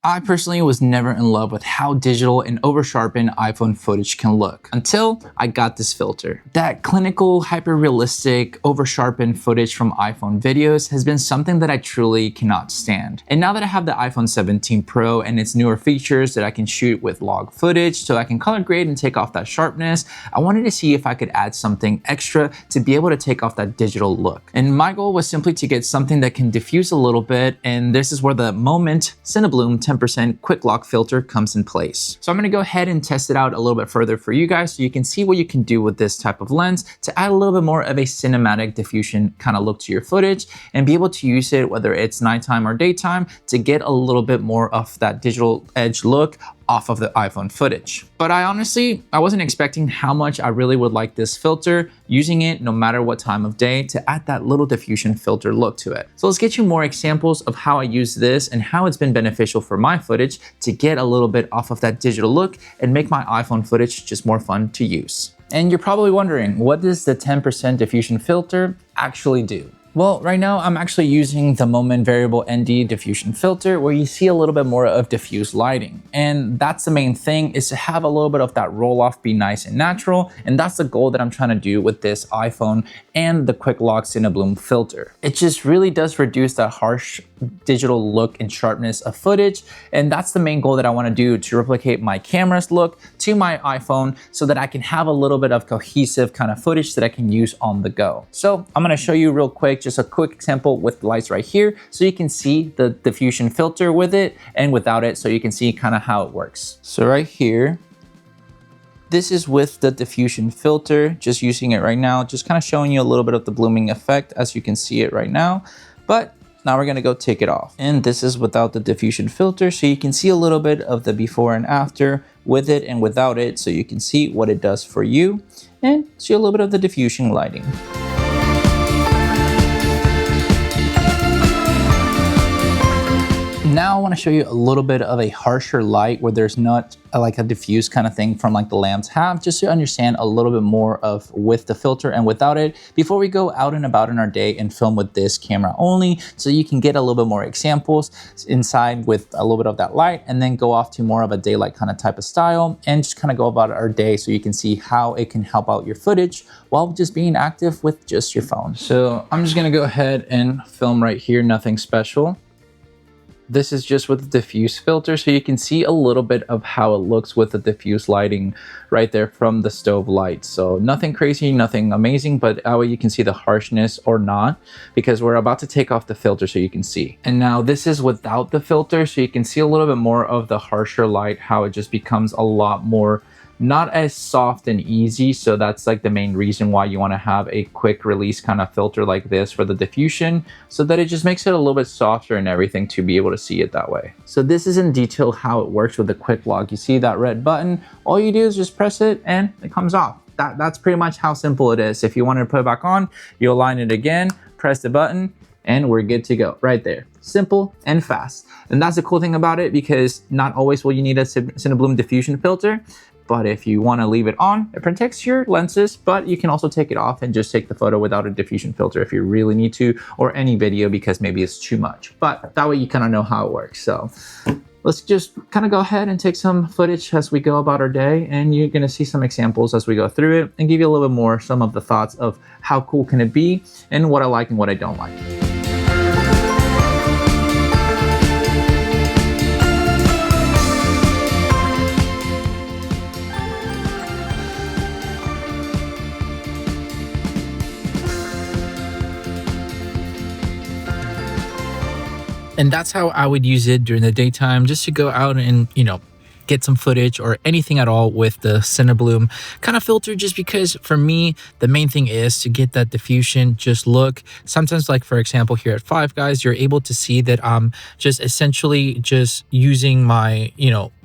I personally was never in love with how digital and over-sharpened iPhone footage can look until I got this filter. That clinical, hyper-realistic, over-sharpened footage from iPhone videos has been something that I truly cannot stand. And now that I have the iPhone 17 Pro and its newer features that I can shoot with log footage so I can color grade and take off that sharpness, I wanted to see if I could add something extra to be able to take off that digital look. And my goal was simply to get something that can diffuse a little bit, and this is where the Moment Cinebloom 10% quick lock filter comes in place. So I'm gonna go ahead and test it out a little bit further for you guys so you can see what you can do with this type of lens to add a little bit more of a cinematic diffusion kind of look to your footage and be able to use it whether it's nighttime or daytime to get a little bit more of that digital edge look off of the iPhone footage. But I wasn't expecting how much I really would like this filter, using it no matter what time of day to add that little diffusion filter look to it. So let's get you more examples of how I use this and how it's been beneficial for my footage to get a little bit off of that digital look and make my iPhone footage just more fun to use. And you're probably wondering, what does the 10% diffusion filter actually do? Well, right now I'm actually using the Moment Variable ND diffusion filter where you see a little bit more of diffuse lighting. And that's the main thing, is to have a little bit of that roll off be nice and natural. And that's the goal that I'm trying to do with this iPhone and the Quick Lock Cinebloom filter. It just really does reduce that harsh digital look and sharpness of footage. And that's the main goal that I want to do, to replicate my camera's look to my iPhone so that I can have a little bit of cohesive kind of footage that I can use on the go. So I'm going to show you real quick, just a quick example with the lights right here so you can see the diffusion filter with it and without it, so you can see kind of how it works. So right here, this is with the diffusion filter, just using it right now, just kind of showing you a little bit of the blooming effect as you can see it right now. But now we're gonna go take it off. And this is without the diffusion filter, so you can see a little bit of the before and after with it and without it, so you can see what it does for you and see a little bit of the diffusion lighting. Now I want to show you a little bit of a harsher light where there's not like a diffuse kind of thing from like the lamps have, just to understand a little bit more of with the filter and without it before we go out and about in our day and film with this camera only, so you can get a little bit more examples inside with a little bit of that light and then go off to more of a daylight kind of type of style and just kind of go about our day so you can see how it can help out your footage while just being active with just your phone. So I'm just gonna go ahead and film right here, nothing special. This is just with the diffuse filter, so you can see a little bit of how it looks with the diffuse lighting right there from the stove light. So nothing crazy, nothing amazing, but that way you can see the harshness or not, because we're about to take off the filter so you can see. And now this is without the filter, so you can see a little bit more of the harsher light, how it just becomes a lot more not as soft and easy. So that's like the main reason why you want to have a quick release kind of filter like this for the diffusion, so that it just makes it a little bit softer and everything to be able to see it that way. So this is in detail how it works with the quick lock. You see that red button, all you do is just press it and it comes off. That's pretty much how simple it is. If you wanted to put it back on, you align it again, press the button, and we're good to go right there. Simple and fast. And that's the cool thing about it, because not always will you need a Cinebloom diffusion filter. But if you want to leave it on, it protects your lenses, but you can also take it off and just take the photo without a diffusion filter if you really need to, or any video because maybe it's too much. But that way you kind of know how it works. So let's just kind of go ahead and take some footage as we go about our day, and you're going to see some examples as we go through it and give you a little bit more some of the thoughts of how cool can it be and what I like and what I don't like. And that's how I would use it during the daytime, just to go out and, get some footage or anything at all with the Cinebloom kind of filter, just because for me, the main thing is to get that diffusion just look. Sometimes, like for example, here at Five Guys, you're able to see that I'm just essentially just using my,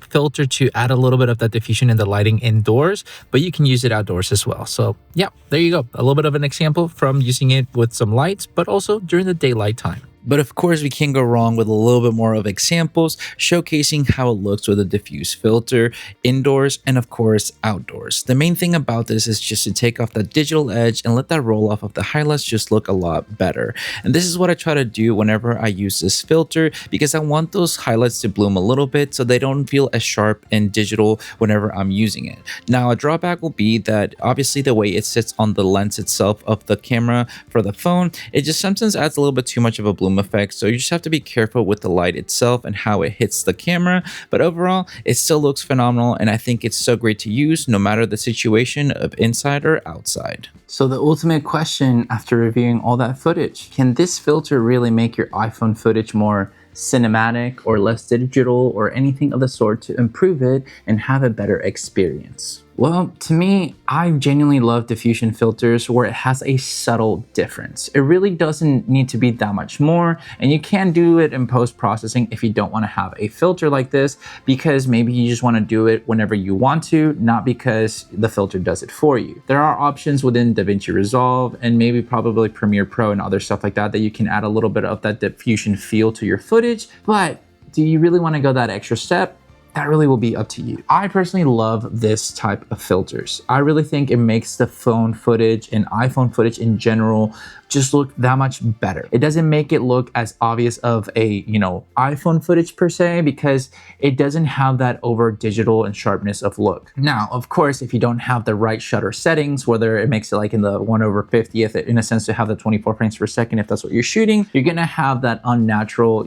filter to add a little bit of that diffusion in the lighting indoors, but you can use it outdoors as well. So yeah, there you go. A little bit of an example from using it with some lights, but also during the daylight time. But of course, we can't go wrong with a little bit more of examples showcasing how it looks with a diffuse filter indoors and of course outdoors. The main thing about this is just to take off that digital edge and let that roll off of the highlights just look a lot better. And this is what I try to do whenever I use this filter, because I want those highlights to bloom a little bit so they don't feel as sharp and digital whenever I'm using it. Now, a drawback will be that obviously the way it sits on the lens itself of the camera for the phone, it just sometimes adds a little bit too much of a bloom effect. So you just have to be careful with the light itself and how it hits the camera. But overall, it still looks phenomenal, and I think it's so great to use no matter the situation of inside or outside. So the ultimate question after reviewing all that footage, can this filter really make your iPhone footage more cinematic or less digital or anything of the sort to improve it and have a better experience? Well, to me, I genuinely love diffusion filters where it has a subtle difference. It really doesn't need to be that much more, and you can do it in post-processing if you don't want to have a filter like this, because maybe you just want to do it whenever you want to, not because the filter does it for you. There are options within DaVinci Resolve and maybe probably Premiere Pro and other stuff like that that you can add a little bit of that diffusion feel to your footage, but do you really want to go that extra step? That really will be up to you. I personally love this type of filters. I really think it makes the phone footage and iPhone footage in general just look that much better. It doesn't make it look as obvious of a, iPhone footage per se, because it doesn't have that over digital and sharpness of look. Now, of course, if you don't have the right shutter settings, whether it makes it like in the 1/50th, in a sense to have the 24 frames per second, if that's what you're shooting, you're gonna have that unnatural,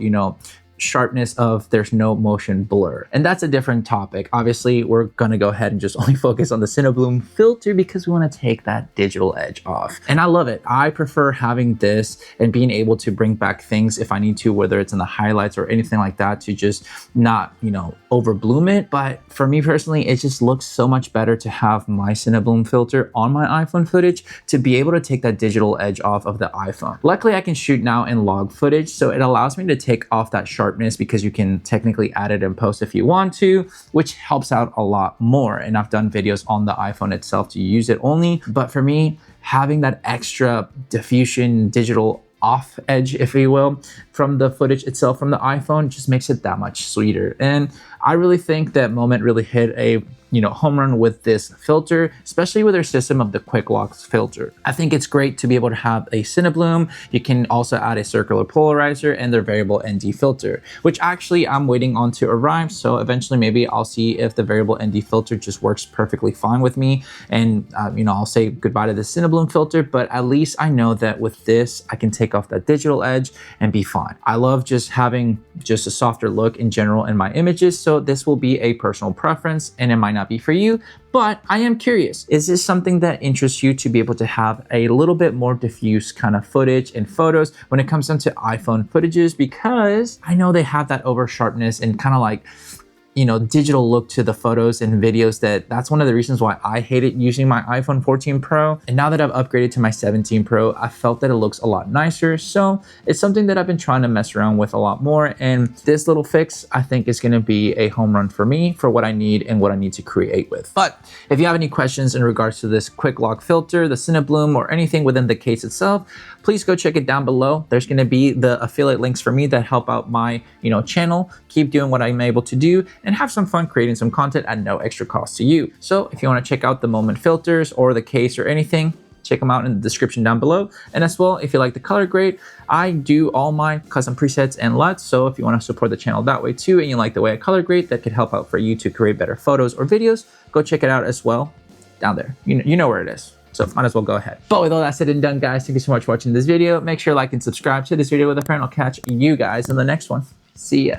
sharpness of there's no motion blur. And that's a different topic. Obviously, we're gonna go ahead and just only focus on the Cinebloom filter because we wanna take that digital edge off. And I love it. I prefer having this and being able to bring back things if I need to, whether it's in the highlights or anything like that, to just not, over bloom it. But for me personally, it just looks so much better to have my Cinebloom filter on my iPhone footage to be able to take that digital edge off of the iPhone. Luckily, I can shoot now in log footage, so it allows me to take off that sharpness because you can technically add it in post if you want to, which helps out a lot more. And I've done videos on the iPhone itself to use it only. But for me, having that extra diffusion digital off edge, if you will, from the footage itself from the iPhone just makes it that much sweeter. And I really think that Moment really hit a home run with this filter, especially with their system of the quick locks filter. I think it's great to be able to have a Cinebloom. You can also add a circular polarizer and their variable ND filter, which actually I'm waiting on to arrive. So eventually maybe I'll see if the variable ND filter just works perfectly fine with me. And I'll say goodbye to the Cinebloom filter, but at least I know that with this, I can take off that digital edge and be fine. I love just having just a softer look in general in my images. So this will be a personal preference and it might not be for you, but I am curious. Is this something that interests you to be able to have a little bit more diffuse kind of footage and photos when it comes down to iPhone footages? Because I know they have that over sharpness and kind of like digital look to the photos and videos. That's one of the reasons why I hated using my iPhone 14 Pro. And now that I've upgraded to my 17 Pro, I felt that it looks a lot nicer. So it's something that I've been trying to mess around with a lot more. And this little fix, I think, is gonna be a home run for me for what I need and what I need to create with. But if you have any questions in regards to this quick lock filter, the Cinebloom, or anything within the case itself, please go check it down below. There's gonna be the affiliate links for me that help out my channel, keep doing what I'm able to do, and have some fun creating some content at no extra cost to you. So if you want to check out the Moment filters or the case or anything, check them out in the description down below. And as well, if you like the color grade, I do all my custom presets and LUTs. So if you want to support the channel that way too, and you like the way I color grade, that could help out for you to create better photos or videos, go check it out as well down there. You know where it is. So might as well go ahead. But with all that said and done, guys, thank you so much for watching this video. Make sure to like and subscribe to this video with a friend. I'll catch you guys in the next one. See ya.